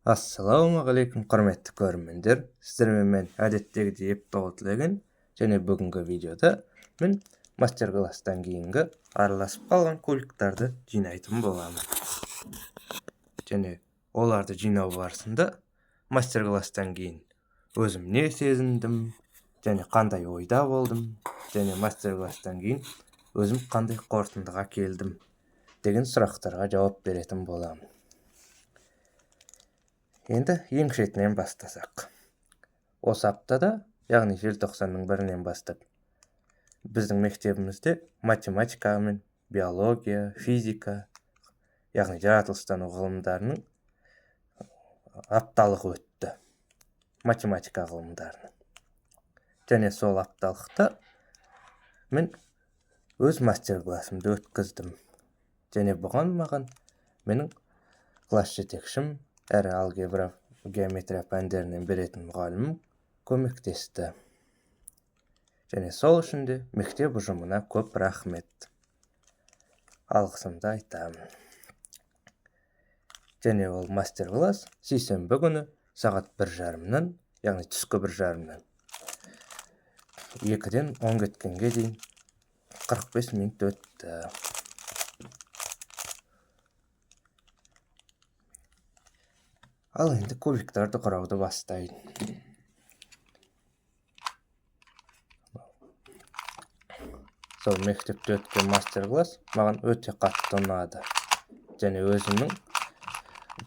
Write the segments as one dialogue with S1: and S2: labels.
S1: Ассалаумағалейкум, құрметті көрермендер. Сіздермен мен әдеттегідей Епті тілеген, және бүгінгі видеода мен мастер-класстан кейінгі араласып қалған көліктарды жинайтын боламын. Және оларды жинау барысында мастер-класстан кейін өзім не сезіндім, және қандай ойда болдым, және мастер-класстан кейін өзім қандай қорытындыға келдім деген сұрақтарға жауап беретін боламын. Енді ең шетінен бастасақ. Осы аптада, яғни желтоқсанның 1-нен бастап, біздің мектебімізде математика мен биология, физика, яғни жаратылыстану ғылымдарының апталығы өтті. Математика ғылымдарының. Және сол апталықта мен өз мастер-классымды өткіздім. Және бұған маған менің класс жетекшім әрі алгебра, геометрия пәндерінен беретін мұғалімім көмектесті. Және сол үшін де мектеп ұжымына көп рахмет. Алғысымды айтамын. Және ол мастер-класс сейсенбі күні сағат 1:30-нан, яғни түскі 1:30-нан 2-ден 10 кеткенге дейін 45 минут өтті. Ал енді кубиктарды құрауды бастайын. Сол мектепте өткен мастер-класс маған өте қатты ұнады. Және өзімнің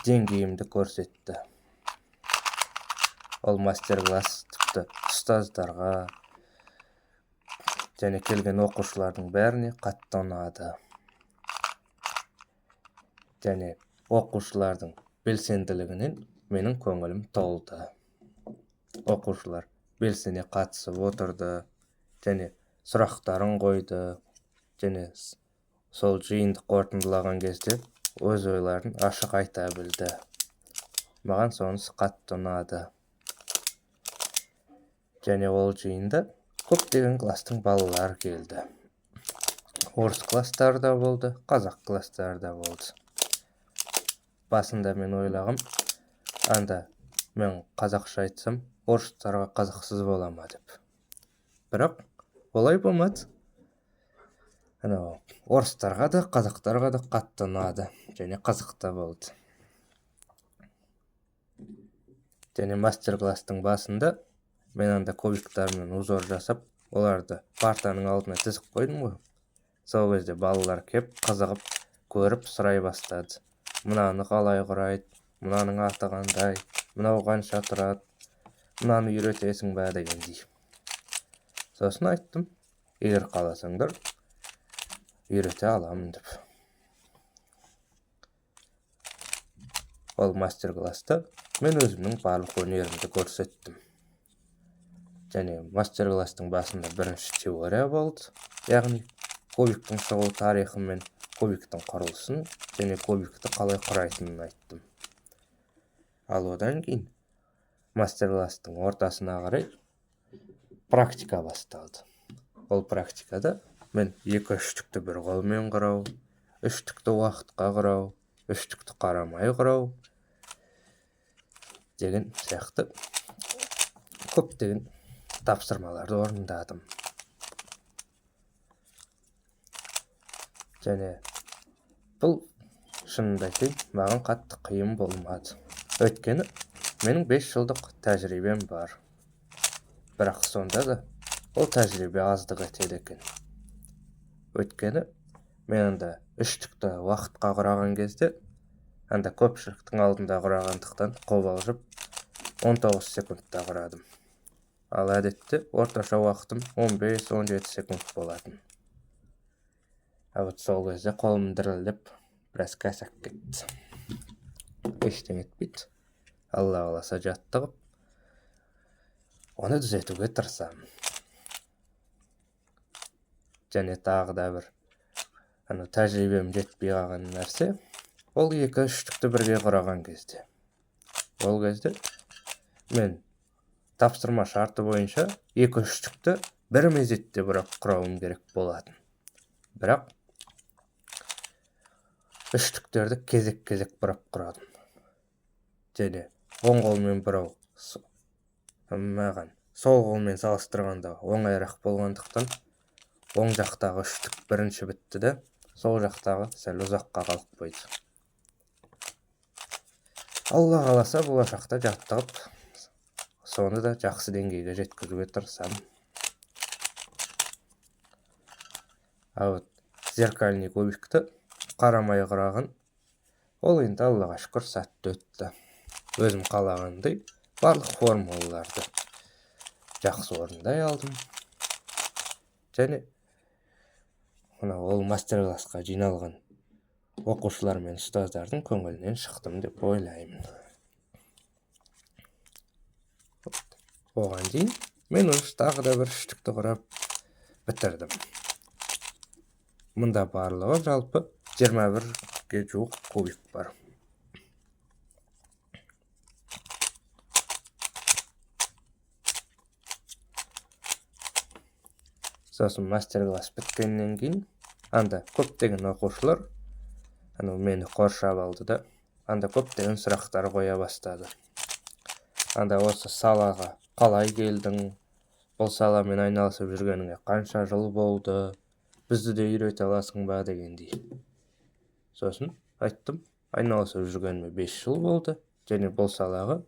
S1: деңгейімді көрсетті. Ол мастер-класс тіпті ұстаздарға және келген оқушылардың бәріне қатты ұнады. Және оқушылардың белсенділігінен менің көңілім толды. Оқушылар белсене қатысып отырды, және сұрақтарын қойды, және сол жиынды қорытындылаған кезде өз ойларын ашық айта білді. Маған сонысы қатты ұнады. Және ол жиында көптеген кластың балалары келді. Орыс кластары да болды, қазақ кластары да болды. Басында мен ойлағым, анда мен қазақша айтсам, орыстарға қазақсыз бола ма деп. Бірақ олай болмады. Орыстарға да, қазақтарға да қатты ұнады, және қызықты болды. Және мастер-класстың басында мен анда кубиктармен узор жасап, оларды партаның алдына тізіп қойдым ғой. Сол кезде балалар кеп, қызығып, көріп сұрай бастады. Мынаны қалай құрайды, мынаның аты қандай, мынау қанша тұрады, мынаны үйретесің бе дегендей. Сосын айттым, егер қаласаңдар, үйрете аламын деп. Ол мастер-класста мен өзімнің барлық өнерімді көрсеттім. Және мастер-класстың басында бірінші теория болды, яғни кубиктің шығу тарихы мен кубиктің құрылысын және кубикті қалай құрайтынын айттым. Ал одан кейін мастер-класстың ортасына қарай практика басталды. Ол практикада мен 2 үштікті бір қолмен құрау, үштікті уақытқа құрау, үштікті қарамай құрау деген сияқты көптеген тапсырмаларды орындадым. Және бұл шынымды айтайын, маған қатты қиын болмады. Өйткені менің 5 жылдық тәжірибем бар. Бірақ сонда да ол тәжірибе аздық етеді екен. Өйткені мен анда үштікті уақытқа құраған кезде, анда көпшіліктің алдында құрағандықтан қобалжып 19 секундта құрадым. Ал әдетте орташа уақытым 15-17 секунд болатын. Вот сол кезде қолым дірілдеп, біраз кәсәк кетті. Ештеңе етпейді. Алла қаласа жаттығып, оны түзетуге тырысамын. Және тағы да бір тәжірибем жетпей қалған нәрсе, ол 2 үштікті бірге құраған кезде. Ол кезде мен тапсырма шарты бойынша 2 үштікті бір мезетте құрауым керек болатын. Бірақ үштіктерді кезек-кезек бұрадым. және оң қолмен бұрау маған сол қолмен салыстырғанда оңайырақ болғандықтан оң жақтағы үштік бірінші бітті де сол жақтағы сәл ұзаққа қалып қойды. Алла қаласа болашақта жаттығып соны да жақсы деңгейге жеткізуге тырысамын. Зеркальный кубикті қарамай құраған ол енді Аллаға шүкір сәтті өтті. Өзім қалағандай барлық формулаларды жақсы орындай алдым. Және ол мастер-классқа жиналған оқушылар мен ұстаздардың көңілінен шықтым деп ойлаймын. Оған дейін мен тағы да бір үштікті құрап бітірдім. Мұнда барлығы жалпы 21-ге жуық кубик бар. Сосын мастер-класс біткеннен кейін анда көптеген оқушылар мені қоршап алды да анда көптеген сұрақтар қоя бастады. Анда осы салаға қалай келдің, бұл саламен айналысып жүргеніңе қанша жыл болды, бізді де үйрете аласың ба дегендей. Сосын айттым, айналысып жүргеніме 5 жыл болды, және бұл салаға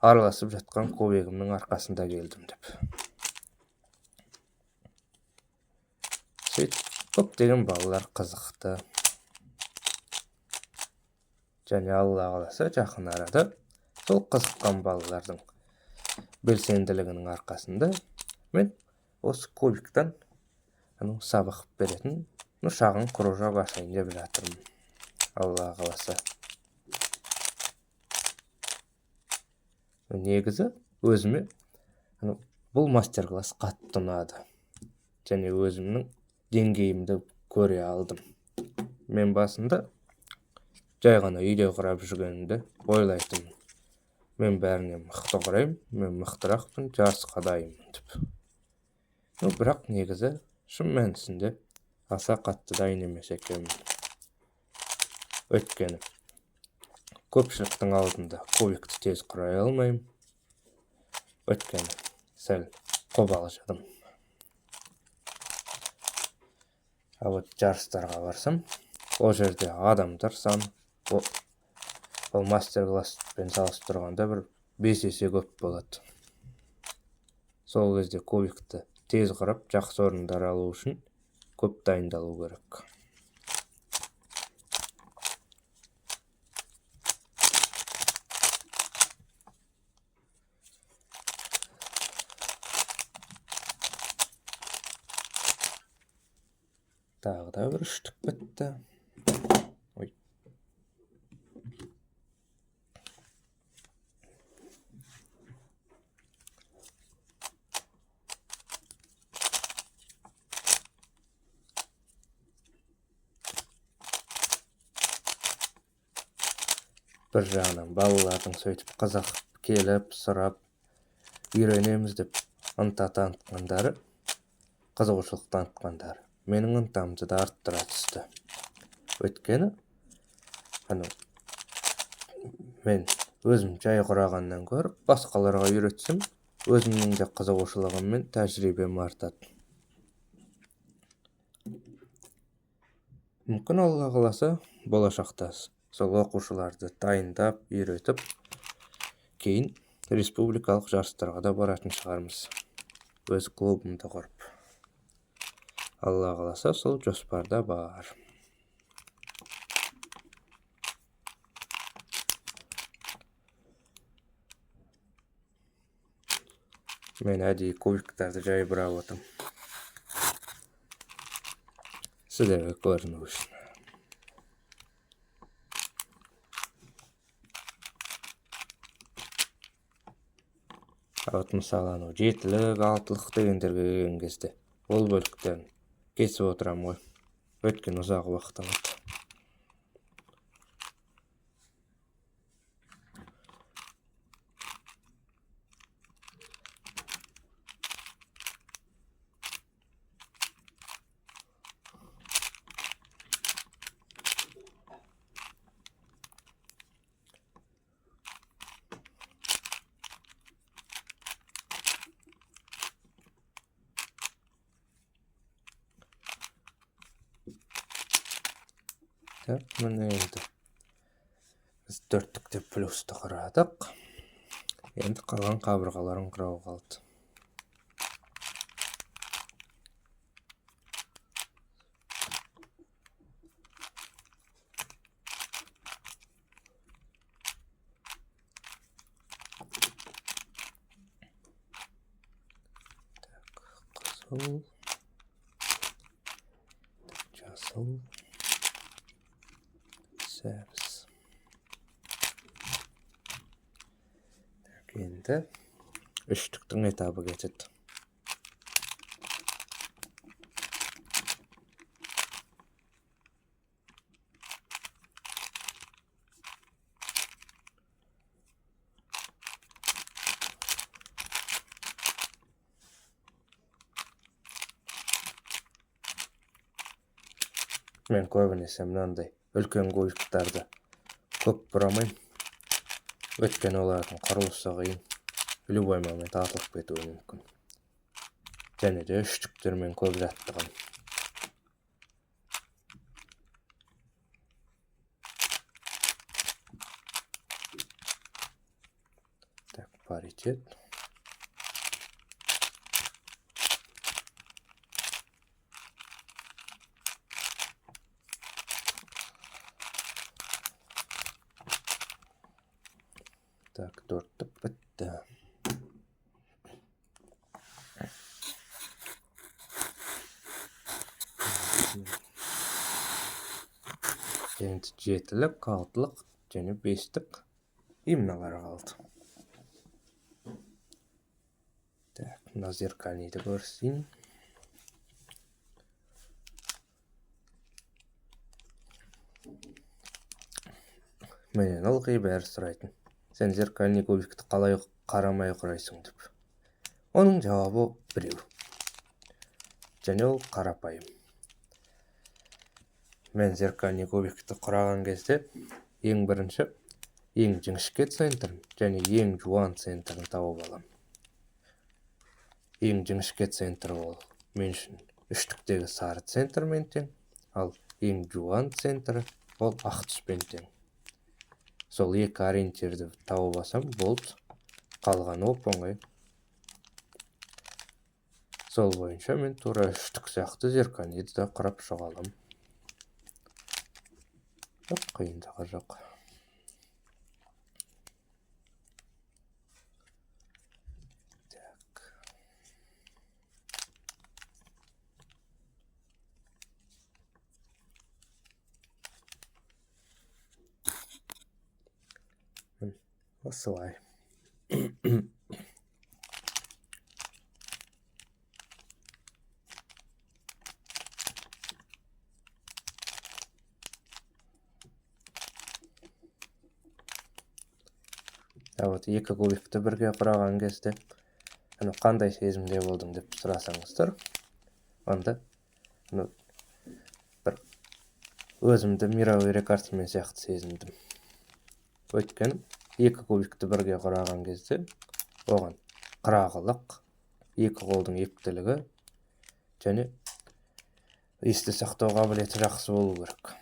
S1: араласып жатқан кубигімнің арқасында келдім деп. Көптеген балалар қызықты. Және Алла қаласа жақын арада сол қызыққан балалардың белсенділігінің арқасында мен осы кубиктан сабақ беретін шағын кружок ашайын деп жатырмын. Алла қаласа. Негізі өзіме бұл мастер-класс қатты ұнады. Және өзімнің деңгейімді көре алдым. Мен басында жай ғана үйде құрап жүргенімді ойлайтынмын. Мен бәрінен мықты құраймын, мен мықтырақпын, жарысқа дайынмын деп. Бірақ негізі шын мәнісінде аса қатты дайын емес екенмін. Өйткені көпшіліктің алдында кубикті тез құрай алмаймын. Өйткені сәл қобалжыдым. Жарыстарға барсам, ол жерде адамдар саны ол мастер-класспен салыстырғанда бір 5 есе көп болады. Сол кезде кубикті тез құрап, жақсы орындар алу үшін көп дайындалу керек. Тағы да бір үштік бітті. Бір жағынан балалардың сөйтіп қызығып келіп, сұрап, үйренеміз деп ынта танытқандары, қызығушылық танытқандары менің ынтамды да арттыра түсті. Өйткені мен өзім жай құрағаннан көріп, басқаларға үйретсем, өзімнің де қызығушылығым мен тәжірибем артады. Мүмкін Алла қаласа болашақта сол оқушыларды дайындап, үйретіп, кейін республикалық жарыстарға да баратын шығармыз. Өз клубымды құрып. Алла қаласа сол жоспарда бар. Мен әдейі кубиктарды жай бұрап отырмын. Сіздерге көріну үшін. Мысалы, 7-лік, 6-лық дегендерге келген кезде ол бөліктерін кесіп отырам ғой. Өткен ұзақ уақыт алады. Міне енді біз төрттікте плюсты құрадық. Енді қалған қабырғаларын құрау қалды. Қызыл, жасыл, сәбіз. Енді үштіктің этабы кетеді. Мен көбінесе мынандай үлкен кубиктарды көп бұрамайым. Өйткені олардың құрылысы қиын. Любой момент атылып кетуі мүмкін. Және де үштіктермен көп жаттығым. Так, паритет. Так, төрттік бітті. Енді жетілік, алтылық және бестік имналар қалды. Так, мына зеркальныйды көрсейін. Менен ылғи бәрі сұрайтын. Сен зеркальный кубикті қалай қарамай құрайсың деп. Оның жауабы біреу. Және ол қарапайым. Мен зеркальный кубикті құраған кезде ең бірінші ең жіңішке центрін және ең жуан центрін тауып алам. Ең жіңішке центр ол мен үшін үштіктегі сары центрмен тең, ал ең жуан центрі ол ақ түспен тең. Сол екі ориентирді тауып алсам болды, қалғаны оп-оңай. Сол бойынша мен тура үштік сияқты зеркальныйды да құрап шыға алам. Қиындығы жоқ. Так. Осылай. Екі кубикті бірге құраған кезде қандай сезімде болдың деп сұрасаңыздар, онда бір өзімді мировой рекордсмен сияқты сезіндім. Өйткені екі кубикті бірге құраған кезде оған қырағылық, екі қолдың ептілігі және есте сақтау қабілеті жақсы болу керек.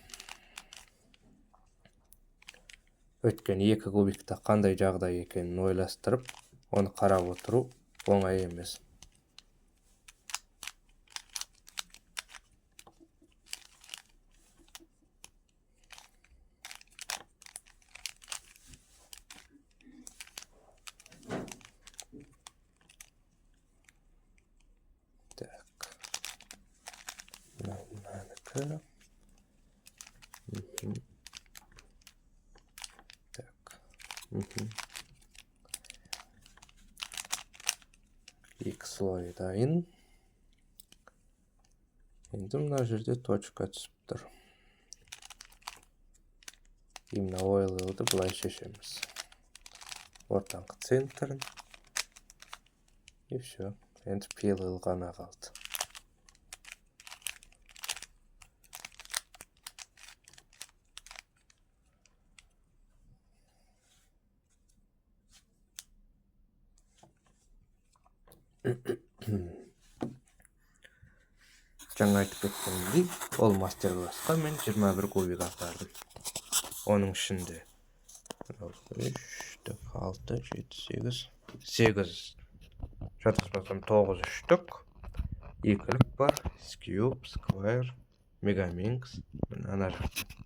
S1: Өйткені екі кубикті қандай жағдай екенін ойластырып, оны қарап отыру оңай емес. Так. Мынанікі. Так. Екі слой дайын. Енді мына жерде точка түсіп тұр. Именно ойлылды бұлай шешеміз. Ортаңғы центрін. И все. Енді пилыл ғана қалды. Жаңа айтып кеткендей, ол мастер-классқа мен 21 кубик апардым. Оның ішінде 3, 6, 7, 8 жатаспасам 9 үштік, екілік бар, скьюб, сквайр, мегаminx, ана жақта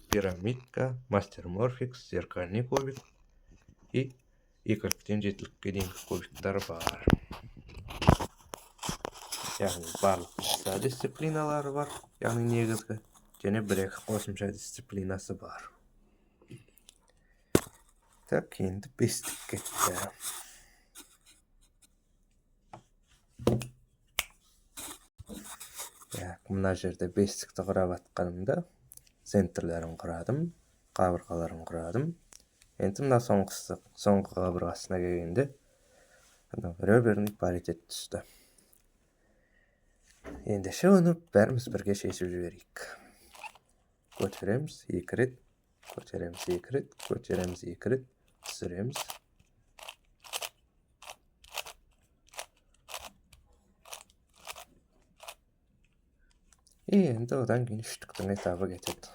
S1: пирамидка, мастер-морфикс, зеркальный кубик и екіліктен жетілікке дейінгі кубиктар бар. Яғни барлық дисциплиналары бар, яғни негізгі, және 1-2 қосымша дисциплинасы бар. Так, енді бестік кетті. Мына жерде бестікті құрап атқанымда центрлерін құрадым, қабырғаларын құрадым. Енді мына соңғы қабырғасына келгенде реберный паритет түсті. Ендеше оны бәріміз бірге шешіп жіберейік. Көтереміз 2 рет, көтереміз 2 рет, көтереміз 2 рет, түсіреміз. Енді одан кейін үштіктің этабы кетеді.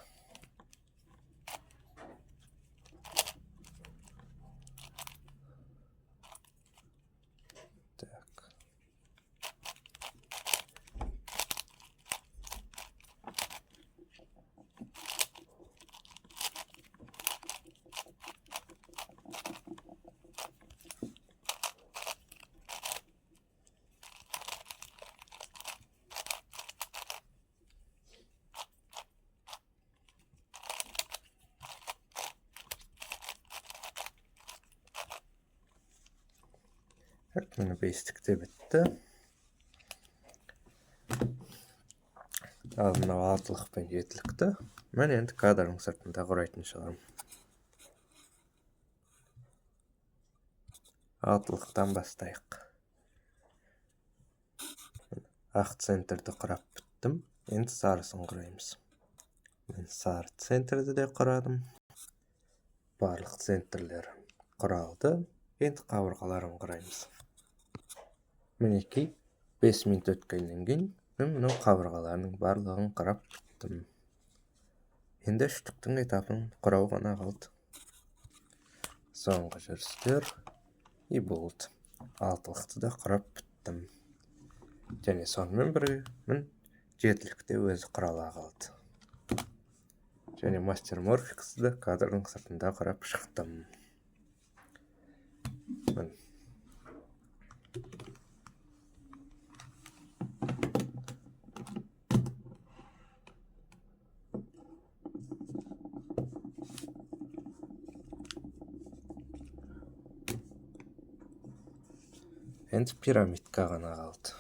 S1: Міне бестікте бітті. Ал мынау 6-лық пен 7-лікті мен енді кадрдың сыртында құрайтын шығармын. 6-лықтан бастайық. Ақ центрді құрап біттім. Енді сарысын құраймыз. Мен сары центрді де құрадым. Барлық центрлер құралды. Енді қабырғаларын құраймыз. Мінекей 5 минут өткеннен кейін мен мынау қабырғаларының барлығын құрап біттім. Енді үштіктің этабын құрау ғана қалды. Соңғы жүрістер и болды. 6-лықты да құрап біттім. Және сонымен бірге мен 7-лікте өзі құрала қалды. Және мастер-морфиксті де кадрдың сыртында құрап шықтым. Енді пирамидка ғана қалды.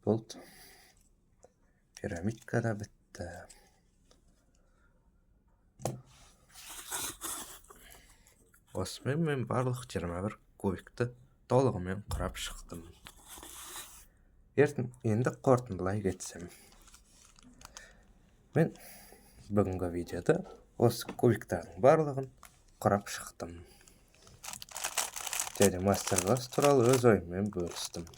S1: Болды. Пирамидка да бітті. Осымен мен барлық 21 кубикті толығымен құрап шықтым. Енді қорытындылай кетсем. Мен бүгінгі видеода осы кубиктардың барлығын құрап шықтым. Және мастер-класс туралы өз ойыммен бөлістім.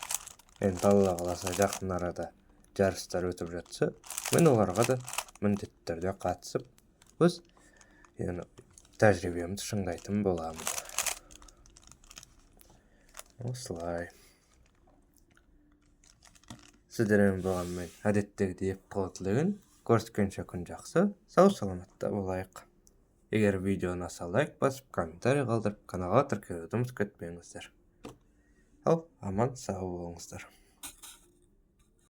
S1: Енді Алла қаласа жақын арада жарыстар өтіп жатса, мен оларға да міндетті түрде қатысып, өз тәжірибемді шыңдайтын боламын. Осылай. Сіздермен болған мен әдеттегідей қол тілеген, көріскенше күн жақсы, сау саламатта болайық. Егер видео ұнаса лайк басып, комментарий қалдырып, каналға тіркелуді ұмытып кетпеңіздер. Ал аман сау болыңыздар.